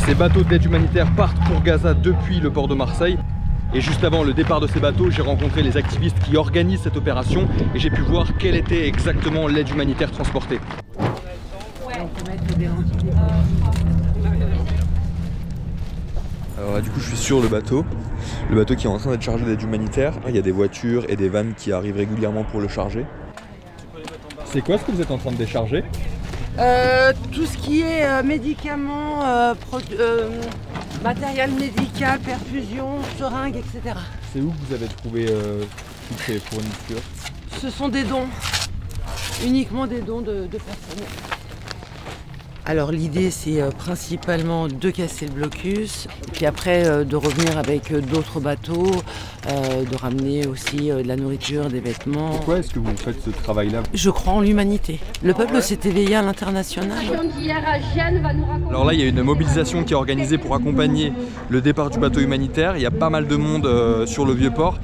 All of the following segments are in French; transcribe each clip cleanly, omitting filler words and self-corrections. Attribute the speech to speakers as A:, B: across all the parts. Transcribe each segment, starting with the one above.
A: Ces bateaux d'aide humanitaire partent pour Gaza depuis le port de Marseille. Et juste avant le départ de ces bateaux, j'ai rencontré les activistes qui organisent cette opération et j'ai pu voir quelle était exactement l'aide humanitaire transportée. Alors là, du coup, je suis sur le bateau qui est en train d'être chargé d'aide humanitaire. Il y a des voitures et des vannes qui arrivent régulièrement pour le charger. C'est quoi ce que vous êtes en train de décharger?
B: Tout ce qui est médicaments, matériel médical, perfusion, seringues, etc.
A: C'est où que vous avez trouvé toutes ces fournitures?
B: Ce sont des dons, uniquement des dons de personnes. Alors l'idée c'est principalement de casser le blocus, puis après de revenir avec d'autres bateaux, de ramener aussi de la nourriture, des vêtements.
A: Pourquoi est-ce que vous faites ce travail-là?
B: Je crois en l'humanité. Le peuple s'est éveillé à l'international.
A: Alors là, il y a une mobilisation qui est organisée pour accompagner le départ du bateau humanitaire. Il y a pas mal de monde sur le Vieux-Port.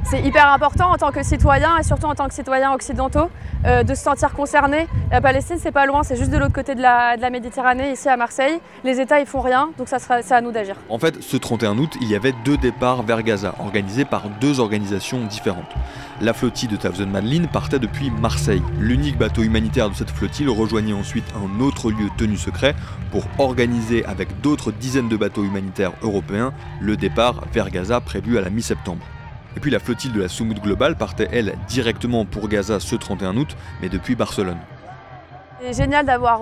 C: C'est hyper important en tant que citoyen et surtout en tant que citoyens occidentaux de se sentir concernés. La Palestine, c'est pas loin, c'est juste de l'autre côté de la Méditerranée, ici à Marseille. Les États, ils font rien, donc c'est à nous d'agir.
A: En fait, ce 31 août, il y avait 2 départs vers Gaza, organisés par 2 organisations différentes. La flottille de Thousand Madlyn partait depuis Marseille. L'unique bateau humanitaire de cette flottille rejoignait ensuite un autre lieu tenu secret pour organiser avec d'autres dizaines de bateaux humanitaires européens le départ vers Gaza prévu à la mi-septembre. Et puis la flottille de la Soumoud Global partait, elle, directement pour Gaza ce 31 août, mais depuis Barcelone.
C: C'est génial d'avoir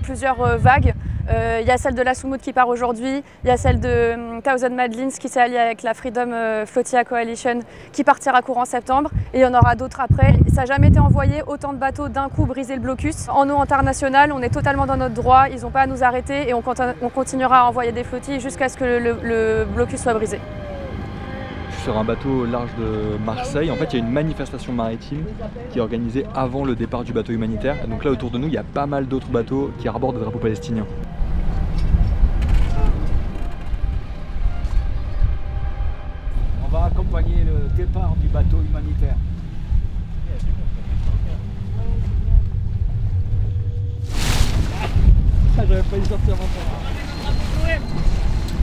C: plusieurs vagues. Il y a celle de la Soumoud qui part aujourd'hui, il y a celle de Thousand Madlyn qui s'est alliée avec la Freedom Flotilla Coalition qui partira courant septembre, et il y en aura d'autres après. Ça n'a jamais été envoyé autant de bateaux d'un coup briser le blocus. En eau internationale, on est totalement dans notre droit, ils n'ont pas à nous arrêter et on continuera à envoyer des flottilles jusqu'à ce que le blocus soit brisé.
A: Sur un bateau large de Marseille, en fait, il y a une manifestation maritime qui est organisée avant le départ du bateau humanitaire. Et donc là, autour de nous, il y a pas mal d'autres bateaux qui arborent des drapeaux palestiniens.
D: On va accompagner le départ du bateau humanitaire.
A: J'avais pas eu sortir avant.